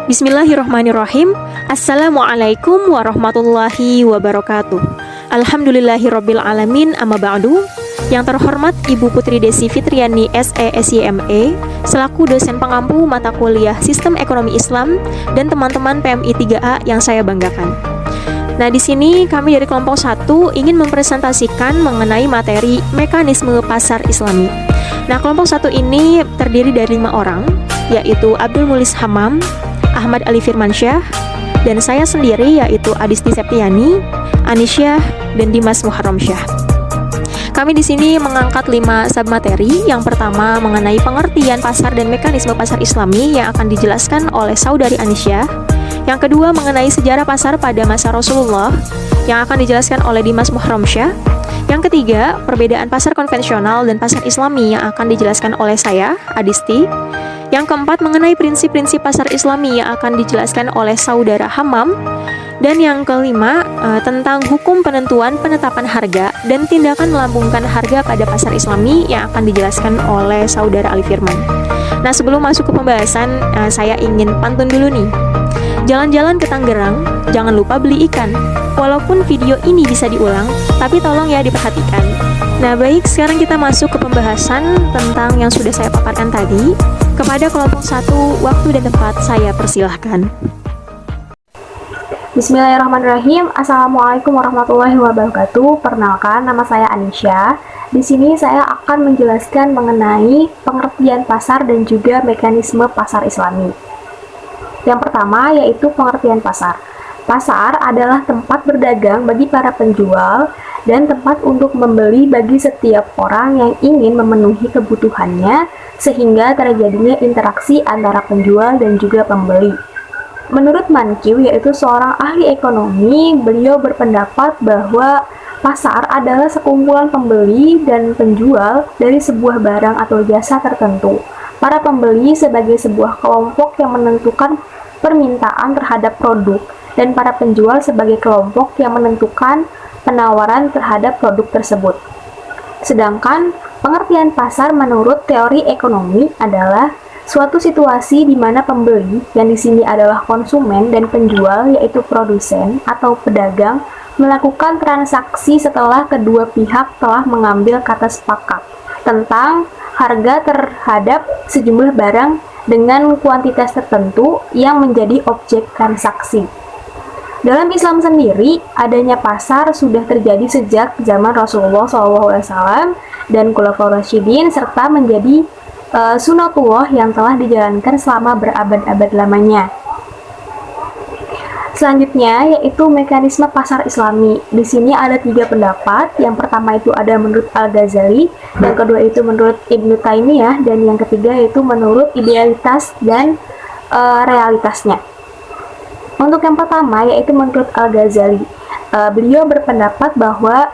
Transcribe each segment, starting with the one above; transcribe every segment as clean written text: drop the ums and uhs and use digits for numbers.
Bismillahirrahmanirrahim. Assalamualaikum warahmatullahi wabarakatuh. Alhamdulillahirabbil alamin, amma ba'du. Yang terhormat Ibu Putri Desi Fitriani SE/SYME selaku dosen pengampu mata kuliah Sistem Ekonomi Islam dan teman-teman PMI 3A yang saya banggakan. Nah, di sini kami dari kelompok 1 ingin mempresentasikan mengenai materi mekanisme pasar Islami. Nah, kelompok 1 ini terdiri dari 5 orang, yaitu Abdul Mulis Hamam, Ahmad Ali Firmansyah, dan saya sendiri yaitu Adisti Septiani, Anisyah, dan Dimas Muharramsyah. Kami di sini mengangkat 5 submateri. Yang pertama mengenai pengertian pasar dan mekanisme pasar Islami yang akan dijelaskan oleh Saudari Anisyah. Yang kedua mengenai sejarah pasar pada masa Rasulullah yang akan dijelaskan oleh Dimas Muharramsyah. Yang ketiga, perbedaan pasar konvensional dan pasar Islami yang akan dijelaskan oleh saya, Adisti. Yang keempat, mengenai prinsip-prinsip pasar Islami yang akan dijelaskan oleh Saudara Hamam. Dan yang kelima, tentang hukum penentuan penetapan harga dan tindakan melambungkan harga pada pasar Islami yang akan dijelaskan oleh Saudara Ali Firman. Nah, sebelum masuk ke pembahasan, saya ingin pantun dulu nih. Jalan-jalan ke Tangerang, jangan lupa beli ikan. Walaupun video ini bisa diulang, tapi tolong ya diperhatikan. Nah, baik, sekarang kita masuk ke pembahasan tentang yang sudah saya paparkan tadi. Kepada kelompok 1, waktu dan tempat saya persilahkan. Bismillahirrahmanirrahim. Assalamualaikum warahmatullahi wabarakatuh. Perkenalkan, nama saya Anisyah. Di sini saya akan menjelaskan mengenai pengertian pasar dan juga mekanisme pasar Islami. Yang pertama yaitu pengertian pasar. Pasar adalah tempat berdagang bagi para penjual dan tempat untuk membeli bagi setiap orang yang ingin memenuhi kebutuhannya sehingga terjadinya interaksi antara penjual dan juga pembeli. Menurut Mankiw, yaitu seorang ahli ekonomi, beliau berpendapat bahwa pasar adalah sekumpulan pembeli dan penjual dari sebuah barang atau jasa tertentu. Para pembeli sebagai sebuah kelompok yang menentukan permintaan terhadap produk, dan para penjual sebagai kelompok yang menentukan penawaran terhadap produk tersebut. Sedangkan pengertian pasar menurut teori ekonomi adalah suatu situasi di mana pembeli, yang di sini adalah konsumen, dan penjual, yaitu produsen atau pedagang, melakukan transaksi setelah kedua pihak telah mengambil kata sepakat tentang harga terhadap sejumlah barang dengan kuantitas tertentu yang menjadi objek transaksi. Dalam Islam sendiri, adanya pasar sudah terjadi sejak zaman Rasulullah SAW dan Khulafaur Rasyidin, serta menjadi sunatullah yang telah dijalankan selama berabad-abad lamanya. Selanjutnya yaitu mekanisme pasar Islami. Di sini ada 3 pendapat. Yang pertama itu ada menurut Al-Ghazali, yang kedua itu menurut Ibnu Taimiyah, dan yang ketiga yaitu menurut idealitas dan realitasnya. Untuk yang pertama yaitu menurut Al-Ghazali, beliau berpendapat bahwa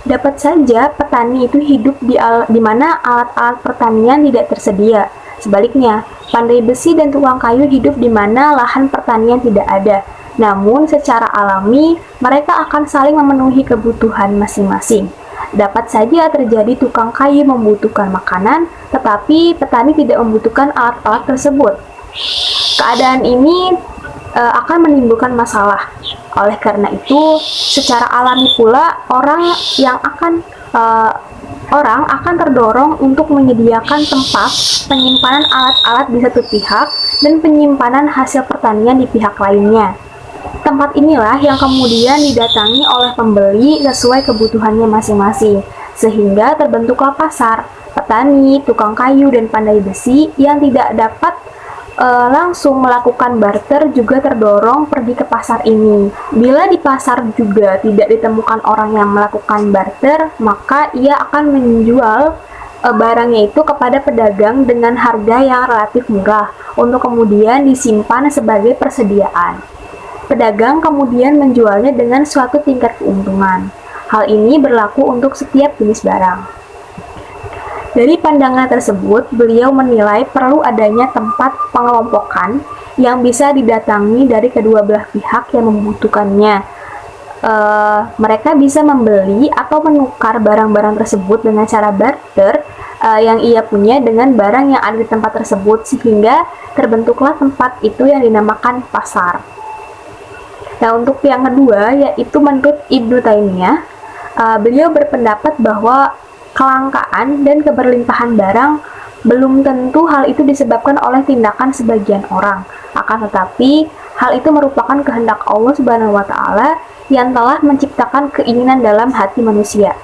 dapat saja petani itu hidup di mana alat-alat pertanian tidak tersedia. Sebaliknya, pandai besi dan tukang kayu hidup di mana lahan pertanian tidak ada. Namun, secara alami, mereka akan saling memenuhi kebutuhan masing-masing. Dapat saja terjadi tukang kayu membutuhkan makanan, tetapi petani tidak membutuhkan alat-alat tersebut. Keadaan ini akan menimbulkan masalah. Oleh karena itu, secara alami pula orang akan terdorong untuk menyediakan tempat penyimpanan alat-alat di satu pihak dan penyimpanan hasil pertanian di pihak lainnya. Tempat inilah yang kemudian didatangi oleh pembeli sesuai kebutuhannya masing-masing, sehingga terbentuklah pasar. Petani, tukang kayu, dan pandai besi yang tidak dapat langsung melakukan barter juga terdorong pergi ke pasar ini. Bila di pasar juga tidak ditemukan orang yang melakukan barter, maka ia akan menjual barangnya itu kepada pedagang dengan harga yang relatif murah untuk kemudian disimpan sebagai persediaan. Pedagang kemudian menjualnya dengan suatu tingkat keuntungan. Hal ini berlaku untuk setiap jenis barang. Dari pandangan tersebut, beliau menilai perlu adanya tempat pengelompokan yang bisa didatangi dari kedua belah pihak yang membutuhkannya. Mereka bisa membeli atau menukar barang-barang tersebut dengan cara barter yang ia punya dengan barang yang ada di tempat tersebut, sehingga terbentuklah tempat itu yang dinamakan pasar. Nah, untuk yang kedua, yaitu menurut Ibnu Taimiyah, beliau berpendapat bahwa kelangkaan dan keberlimpahan barang belum tentu hal itu disebabkan oleh tindakan sebagian orang, akan tetapi hal itu merupakan kehendak Allah Subhanahu wa Ta'ala yang telah menciptakan keinginan dalam hati manusia.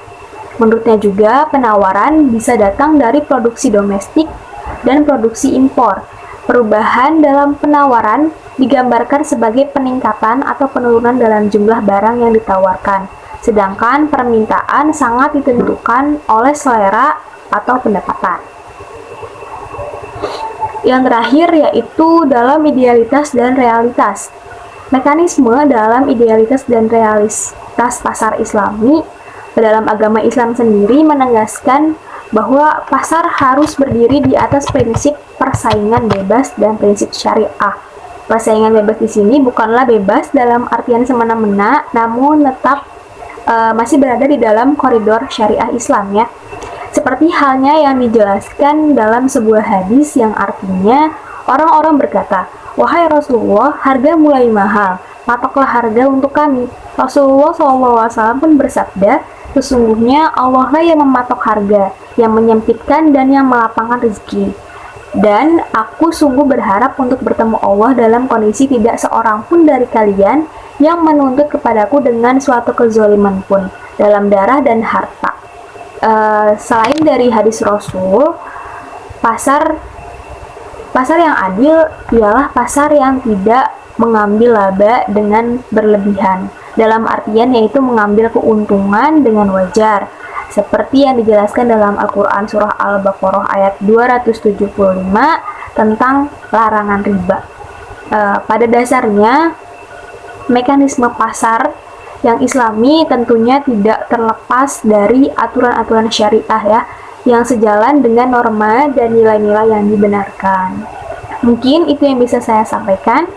Menurutnya juga, penawaran bisa datang dari produksi domestik dan produksi impor. Perubahan dalam penawaran digambarkan sebagai peningkatan atau penurunan dalam jumlah barang yang ditawarkan, sedangkan permintaan sangat ditentukan oleh selera atau pendapatan. Yang terakhir yaitu dalam idealitas dan realitas. Mekanisme dalam idealitas dan realitas pasar Islami dalam agama Islam sendiri menegaskan bahwa pasar harus berdiri di atas prinsip persaingan bebas dan prinsip syariah. Persaingan bebas di sini bukanlah bebas dalam artian semena-mena, namun tetap masih berada di dalam koridor syariah Islam ya. Seperti halnya yang dijelaskan dalam sebuah hadis yang artinya orang-orang berkata, "Wahai Rasulullah, harga mulai mahal, patoklah harga untuk kami." Rasulullah SAW pun bersabda, "Sesungguhnya Allah lah yang mematok harga, yang menyempitkan dan yang melapangkan rezeki. Dan aku sungguh berharap untuk bertemu Allah dalam kondisi tidak seorang pun dari kalian yang menuntut kepadaku dengan suatu kezaliman pun, dalam darah dan harta." Selain dari hadis Rasul, pasar yang adil ialah pasar yang tidak mengambil laba dengan berlebihan, dalam artian yaitu mengambil keuntungan dengan wajar, seperti yang dijelaskan dalam Al-Quran Surah Al-Baqarah ayat 275 tentang larangan riba. Pada dasarnya, mekanisme pasar yang Islami tentunya tidak terlepas dari aturan-aturan syariah ya, yang sejalan dengan norma dan nilai-nilai yang dibenarkan. Mungkin itu yang bisa saya sampaikan.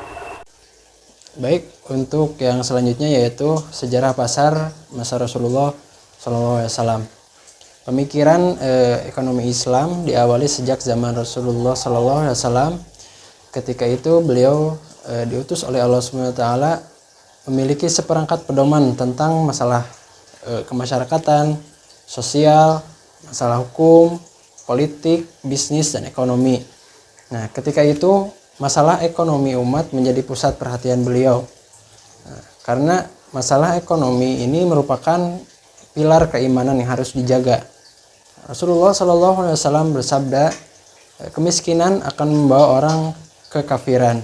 Baik, untuk yang selanjutnya yaitu sejarah pasar masa Rasulullah SAW. Pemikiran ekonomi Islam diawali sejak zaman Rasulullah SAW. Ketika itu beliau diutus oleh Allah SWT memiliki seperangkat pedoman tentang masalah kemasyarakatan, sosial, masalah hukum, politik, bisnis, dan ekonomi. Nah, ketika itu masalah ekonomi umat menjadi pusat perhatian beliau. Nah, karena masalah ekonomi ini merupakan pilar keimanan yang harus dijaga. Rasulullah SAW bersabda, kemiskinan akan membawa orang ke kafiran.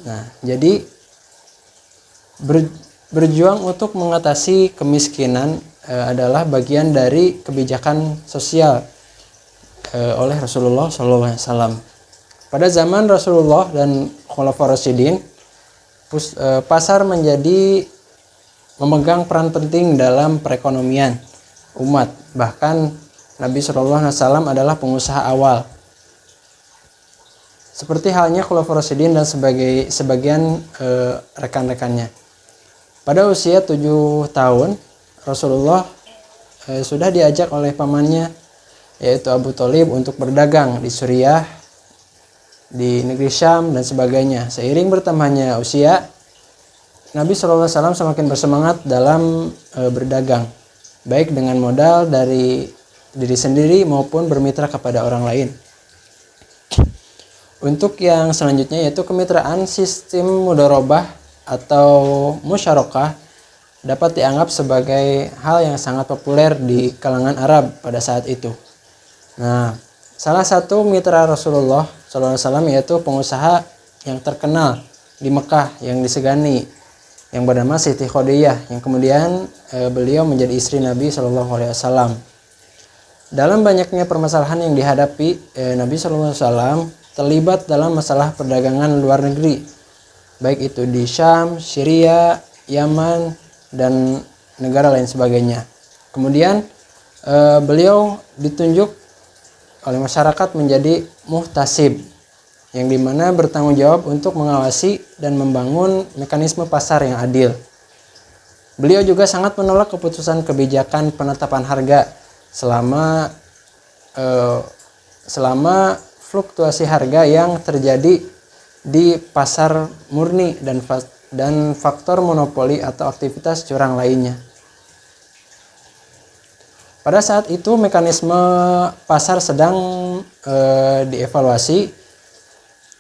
Nah, jadi berjuang untuk mengatasi kemiskinan adalah bagian dari kebijakan sosial oleh Rasulullah SAW. Pada zaman Rasulullah dan Khulafaur Rasyidin, pasar menjadi memegang peran penting dalam perekonomian umat. Bahkan Nabi SAW adalah pengusaha awal. Seperti halnya Khulafaur Rasyidin dan sebagian rekan-rekannya. Pada usia 7 tahun, Rasulullah sudah diajak oleh pamannya, yaitu Abu Thalib, untuk berdagang di Suriah, di negeri Syam, dan sebagainya. Seiring bertambahnya usia, Nabi SAW semakin bersemangat dalam berdagang, baik dengan modal dari diri sendiri maupun bermitra kepada orang lain. Untuk yang selanjutnya yaitu kemitraan sistem mudharabah atau musyarakah dapat dianggap sebagai hal yang sangat populer di kalangan Arab pada saat itu. Nah, salah satu mitra Rasulullah SAW yaitu pengusaha yang terkenal di Mekah yang disegani, yang bernama Siti Khadijah, yang kemudian beliau menjadi istri Nabi SAW. Dalam banyaknya permasalahan yang dihadapi, Nabi SAW terlibat dalam masalah perdagangan luar negeri, baik itu di Syam, Syria, Yaman, dan negara lain sebagainya. Kemudian beliau ditunjuk oleh masyarakat menjadi muhtasib, yang dimana bertanggung jawab untuk mengawasi dan membangun mekanisme pasar yang adil. Beliau juga sangat menolak keputusan kebijakan penetapan harga selama selama fluktuasi harga yang terjadi di pasar murni dan faktor monopoli atau aktivitas curang lainnya. Pada saat itu mekanisme pasar sedang dievaluasi.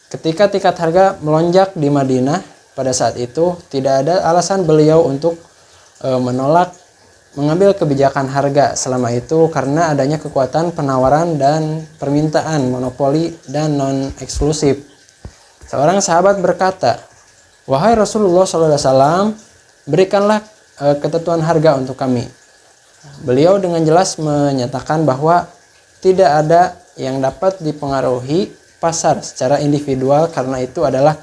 Ketika tingkat harga melonjak di Madinah pada saat itu, tidak ada alasan beliau untuk menolak mengambil kebijakan harga selama itu karena adanya kekuatan penawaran dan permintaan monopoli dan non-eksklusif. Seorang sahabat berkata, "Wahai Rasulullah SAW, berikanlah ketentuan harga untuk kami." Beliau dengan jelas menyatakan bahwa tidak ada yang dapat dipengaruhi pasar secara individual karena itu adalah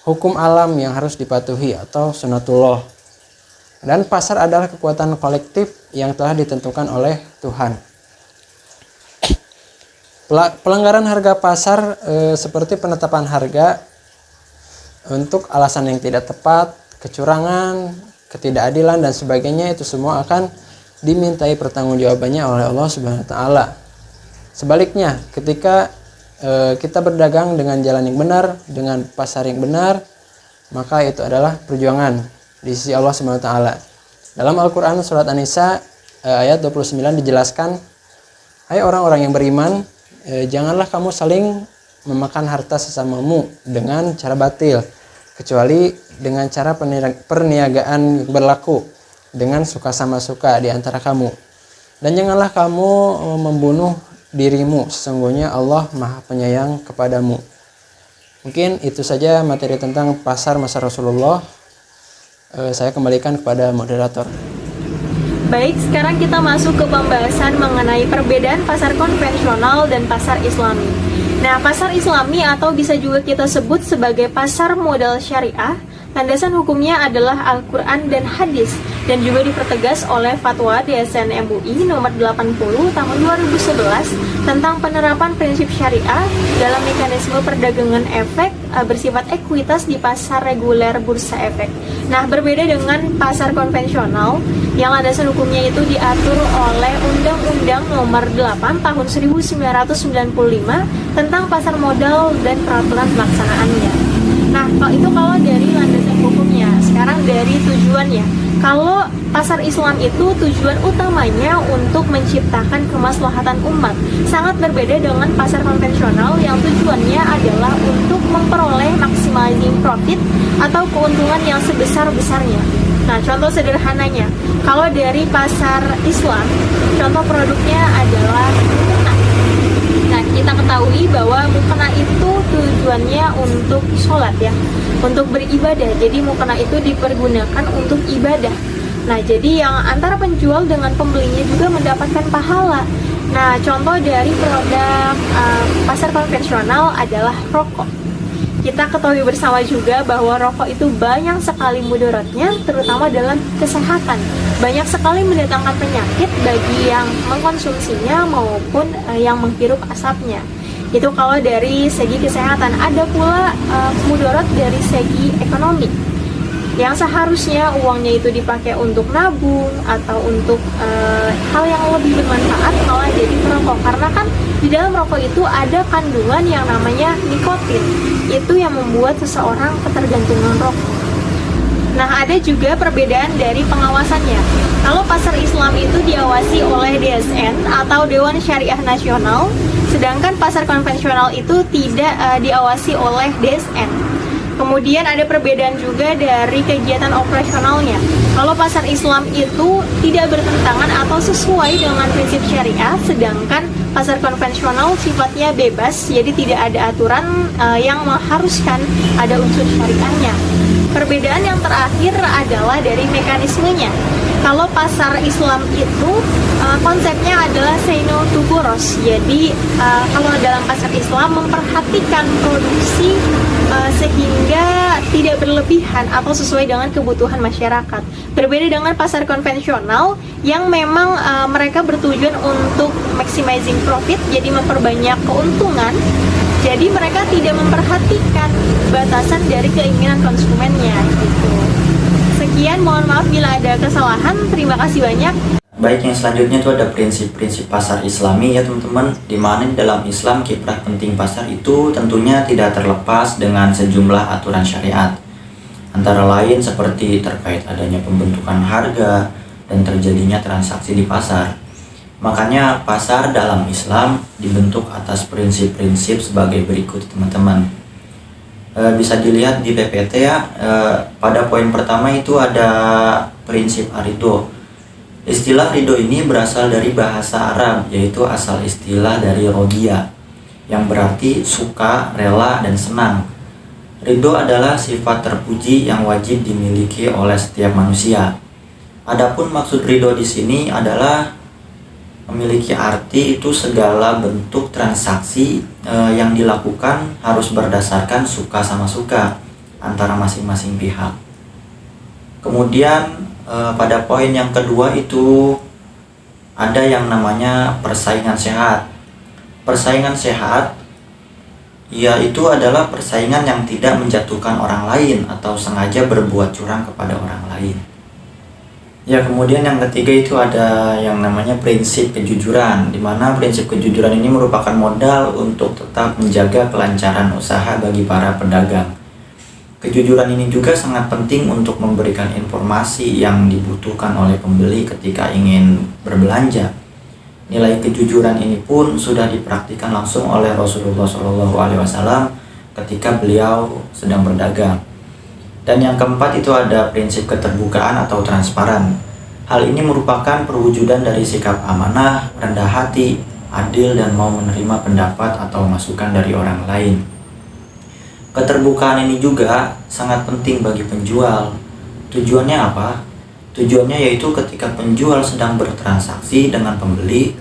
hukum alam yang harus dipatuhi atau sunatullah. Dan pasar adalah kekuatan kolektif yang telah ditentukan oleh Tuhan. Pelanggaran harga pasar seperti penetapan harga untuk alasan yang tidak tepat, kecurangan, ketidakadilan dan sebagainya, itu semua akan dimintai pertanggungjawabannya oleh Allah Subhanahu wa taala. Sebaliknya, ketika kita berdagang dengan jalan yang benar, dengan pasar yang benar, maka itu adalah perjuangan di sisi Allah Subhanahu wa taala. Dalam Al-Qur'an surat An-Nisa ayat 29 dijelaskan, "Hai orang-orang yang beriman, janganlah kamu saling memakan harta sesamamu dengan cara batil, kecuali dengan cara perniagaan yang berlaku dengan suka sama suka di antara kamu. Dan janganlah kamu membunuh dirimu, sesungguhnya Allah Maha Penyayang kepadamu." Mungkin itu saja materi tentang pasar masa Rasulullah. Saya kembalikan kepada moderator. Baik, sekarang kita masuk ke pembahasan mengenai perbedaan pasar konvensional dan pasar islami. Nah, pasar islami atau bisa juga kita sebut sebagai pasar modal syariah, landasan hukumnya adalah Al-Quran dan hadis, dan juga dipertegas oleh Fatwa DSN MUI nomor 80 tahun 2011 tentang penerapan prinsip syariah dalam mekanisme perdagangan efek bersifat ekuitas di pasar reguler bursa efek. Nah, berbeda dengan pasar konvensional yang landasan hukumnya itu diatur oleh Undang-Undang nomor 8 tahun 1995 tentang pasar modal dan peraturan pelaksanaannya. Nah, kalau dari landasan hukumnya, sekarang dari tujuannya. Kalau pasar Islam itu tujuan utamanya untuk menciptakan kemaslahatan umat, sangat berbeda dengan pasar konvensional yang tujuannya adalah untuk memperoleh maximizing profit atau keuntungan yang sebesar-besarnya. Nah, contoh sederhananya, kalau dari pasar Islam, contoh produknya adalah mukena. Nah, kita ketahui bahwa mukena itu tujuannya untuk sholat ya, untuk beribadah. Jadi mukena itu dipergunakan untuk ibadah. Nah, jadi yang antara penjual dengan pembelinya juga mendapatkan pahala. Nah, contoh dari produk pasar konvensional adalah rokok. Kita ketahui bersama juga bahwa rokok itu banyak sekali mudaratnya, terutama dalam kesehatan. Banyak sekali mendatangkan penyakit bagi yang mengkonsumsinya maupun yang menghirup asapnya. Itu kalau dari segi kesehatan. Ada pula mudarat dari segi ekonomi, yang seharusnya uangnya itu dipakai untuk nabung atau untuk hal yang lebih bermanfaat, malah jadi merokok. Karena kan di dalam rokok itu ada kandungan yang namanya nikotin, itu yang membuat seseorang ketergantungan rokok. Nah, ada juga perbedaan dari pengawasannya. Kalau pasar Islam itu diawasi oleh DSN atau Dewan Syariah Nasional, sedangkan pasar konvensional itu tidak diawasi oleh DSN. Kemudian ada perbedaan juga dari kegiatan operasionalnya. Kalau pasar Islam itu tidak bertentangan atau sesuai dengan prinsip syariah, sedangkan pasar konvensional sifatnya bebas, jadi tidak ada aturan yang mengharuskan ada unsur syariahnya. Perbedaan yang terakhir adalah dari mekanismenya. Kalau pasar Islam itu konsepnya adalah say no to boros. Jadi kalau dalam pasar Islam memperhatikan produksi sehingga tidak berlebihan atau sesuai dengan kebutuhan masyarakat. Berbeda dengan pasar konvensional yang memang mereka bertujuan untuk maximizing profit, jadi memperbanyak keuntungan. Jadi mereka tidak memperhatikan batasan dari keinginan konsumennya gitu. Sekian, mohon maaf bila ada kesalahan. Terima kasih banyak. Baik, yang selanjutnya itu ada prinsip-prinsip pasar Islami ya teman-teman, di mana di dalam Islam kiprah penting pasar itu tentunya tidak terlepas dengan sejumlah aturan syariat. Antara lain seperti terkait adanya pembentukan harga dan terjadinya transaksi di pasar. Makanya pasar dalam Islam dibentuk atas prinsip-prinsip sebagai berikut teman-teman. Bisa dilihat di PPT ya, pada poin pertama itu ada prinsip arido. Istilah ridho ini berasal dari bahasa Arab, yaitu asal istilah dari rodia, yang berarti suka, rela, dan senang. Ridho adalah sifat terpuji yang wajib dimiliki oleh setiap manusia. Adapun maksud ridho di sini adalah memiliki arti itu segala bentuk transaksi yang dilakukan harus berdasarkan suka sama suka antara masing-masing pihak. Kemudian pada poin yang kedua itu ada yang namanya persaingan sehat. Persaingan sehat yaitu adalah persaingan yang tidak menjatuhkan orang lain atau sengaja berbuat curang kepada orang lain. Ya, kemudian yang ketiga itu ada yang namanya prinsip kejujuran, di mana prinsip kejujuran ini merupakan modal untuk tetap menjaga kelancaran usaha bagi para pedagang. Kejujuran ini juga sangat penting untuk memberikan informasi yang dibutuhkan oleh pembeli ketika ingin berbelanja. Nilai kejujuran ini pun sudah dipraktikkan langsung oleh Rasulullah SAW ketika beliau sedang berdagang. Dan yang keempat itu ada prinsip keterbukaan atau transparan. Hal ini merupakan perwujudan dari sikap amanah, rendah hati, adil, dan mau menerima pendapat atau masukan dari orang lain. Keterbukaan ini juga sangat penting bagi penjual. Tujuannya apa? Tujuannya yaitu ketika penjual sedang bertransaksi dengan pembeli,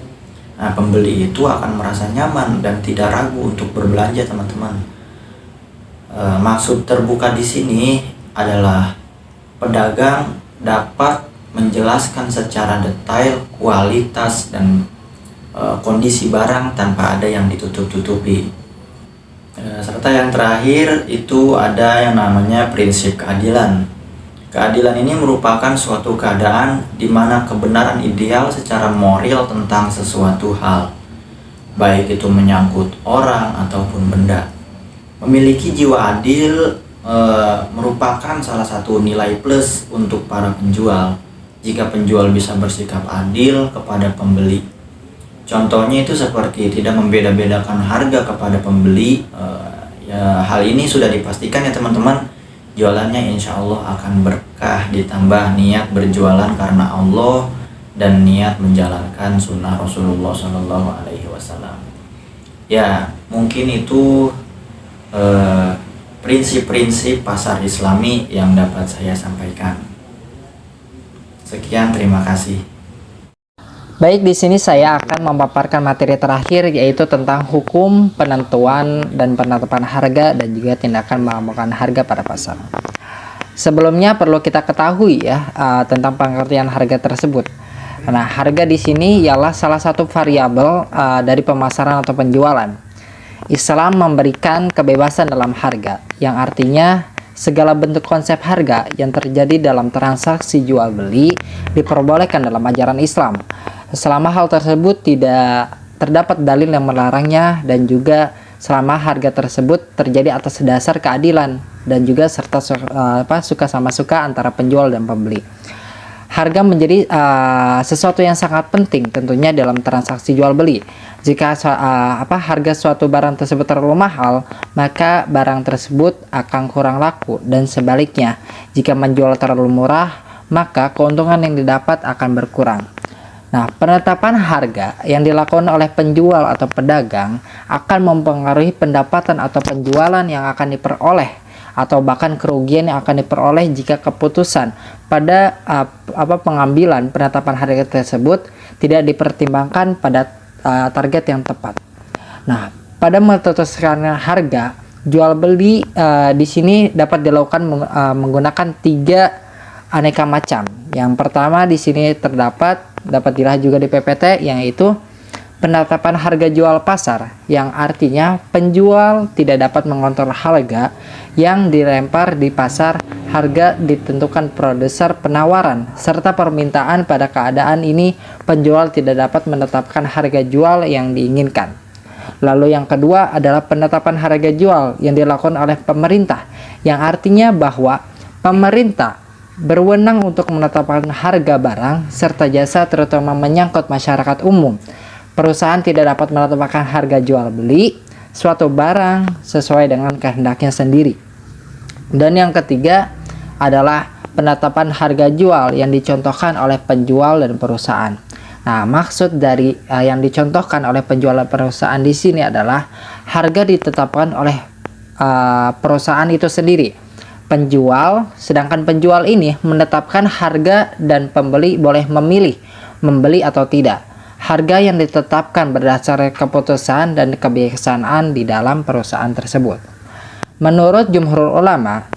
nah pembeli itu akan merasa nyaman dan tidak ragu untuk berbelanja, teman-teman. Maksud terbuka di sini adalah pedagang dapat menjelaskan secara detail kualitas dan kondisi barang tanpa ada yang ditutup-tutupi. Serta yang terakhir itu ada yang namanya prinsip keadilan. Keadilan ini merupakan suatu keadaan di mana kebenaran ideal secara moral tentang sesuatu hal, baik itu menyangkut orang ataupun benda. Memiliki jiwa adil merupakan salah satu nilai plus untuk para penjual jika penjual bisa bersikap adil kepada pembeli. Contohnya itu seperti tidak membeda-bedakan harga kepada pembeli. Hal ini sudah dipastikan ya teman-teman, jualannya insya Allah akan berkah, ditambah niat berjualan karena Allah dan niat menjalankan sunnah Rasulullah SAW. Ya, mungkin itu prinsip-prinsip pasar Islami yang dapat saya sampaikan. Sekian, terima kasih. Baik, di sini saya akan memaparkan materi terakhir, yaitu tentang hukum penentuan dan penetapan harga dan juga tindakan mengamalkan harga pada pasar. Sebelumnya perlu kita ketahui ya tentang pengertian harga tersebut. Nah, harga di sini ialah salah satu variabel dari pemasaran atau penjualan. Islam memberikan kebebasan dalam harga, yang artinya segala bentuk konsep harga yang terjadi dalam transaksi jual beli diperbolehkan dalam ajaran Islam, selama hal tersebut tidak terdapat dalil yang melarangnya, dan juga selama harga tersebut terjadi atas dasar keadilan dan juga serta suka sama suka antara penjual dan pembeli. Harga menjadi sesuatu yang sangat penting tentunya dalam transaksi jual beli. Jika harga suatu barang tersebut terlalu mahal, maka barang tersebut akan kurang laku, dan sebaliknya, jika menjual terlalu murah, maka keuntungan yang didapat akan berkurang. Nah, penetapan harga yang dilakukan oleh penjual atau pedagang akan mempengaruhi pendapatan atau penjualan yang akan diperoleh, atau bahkan kerugian yang akan diperoleh jika keputusan pada pengambilan penetapan harga tersebut tidak dipertimbangkan pada target yang tepat. Nah, pada memutuskan harga jual beli di sini dapat dilakukan menggunakan 3 aneka macam. Yang pertama di sini dapat dilihat juga di PPT, yaitu penetapan harga jual pasar, yang artinya penjual tidak dapat mengontrol harga yang dilempar di pasar. Harga ditentukan produser penawaran serta permintaan. Pada keadaan ini, penjual tidak dapat menetapkan harga jual yang diinginkan. Lalu yang kedua adalah penetapan harga jual yang dilakukan oleh pemerintah, yang artinya bahwa pemerintah berwenang untuk menetapkan harga barang serta jasa, terutama menyangkut masyarakat umum. Perusahaan tidak dapat menetapkan harga jual beli suatu barang sesuai dengan kehendaknya sendiri. Dan yang ketiga adalah penetapan harga jual yang dicontohkan oleh penjual dan perusahaan. Nah, maksud dari yang dicontohkan oleh penjual dan perusahaan di sini adalah harga ditetapkan oleh perusahaan itu sendiri. Sedangkan penjual ini menetapkan harga dan pembeli boleh memilih membeli atau tidak. Harga yang ditetapkan berdasarkan keputusan dan kebijaksanaan di dalam perusahaan tersebut. Menurut jumhur ulama,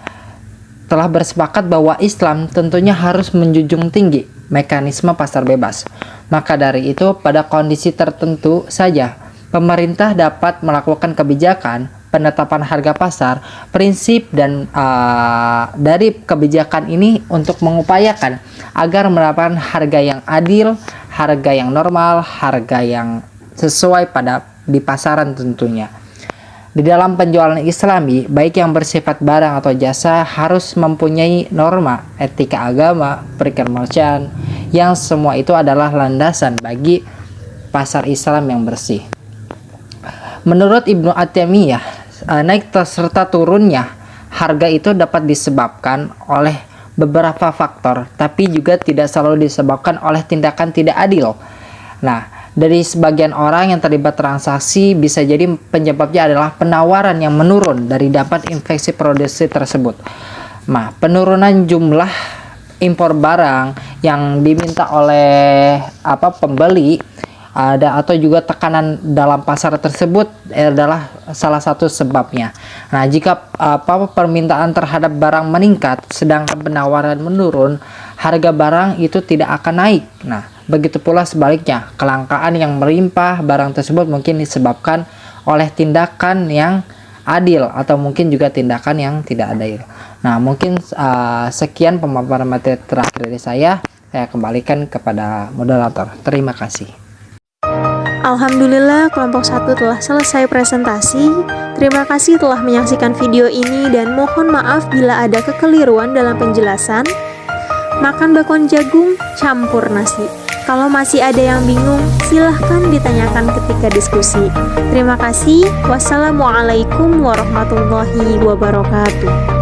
telah bersepakat bahwa Islam tentunya harus menjunjung tinggi mekanisme pasar bebas. Maka dari itu, pada kondisi tertentu saja, pemerintah dapat melakukan kebijakan penetapan harga pasar. Prinsip dan dari kebijakan ini untuk mengupayakan agar mendapatkan harga yang adil, harga yang normal, harga yang sesuai di pasaran tentunya. Di dalam penjualan Islami, baik yang bersifat barang atau jasa, harus mempunyai norma etika agama, perkomersian, yang semua itu adalah landasan bagi pasar Islam yang bersih. Menurut Ibnu At-Taimiyah, naik serta turunnya harga itu dapat disebabkan oleh beberapa faktor, tapi juga tidak selalu disebabkan oleh tindakan tidak adil. Nah, dari sebagian orang yang terlibat transaksi, bisa jadi penyebabnya adalah penawaran yang menurun dari dapat infeksi produksi tersebut. Nah, penurunan jumlah impor barang yang diminta oleh pembeli atau juga tekanan dalam pasar tersebut adalah salah satu sebabnya. Nah, jika permintaan terhadap barang meningkat sedangkan penawaran menurun, harga barang itu tidak akan naik. Nah, begitu pula sebaliknya, kelangkaan yang melimpah barang tersebut mungkin disebabkan oleh tindakan yang adil atau mungkin juga tindakan yang tidak adil. Nah, mungkin sekian pemaparan materi terakhir dari saya kembalikan kepada moderator. Terima kasih. Alhamdulillah, kelompok 1 telah selesai presentasi. Terima kasih telah menyaksikan video ini dan mohon maaf bila ada kekeliruan dalam penjelasan. Makan bakwan jagung campur nasi. Kalau masih ada yang bingung, silahkan ditanyakan ketika diskusi. Terima kasih. Wassalamualaikum warahmatullahi wabarakatuh.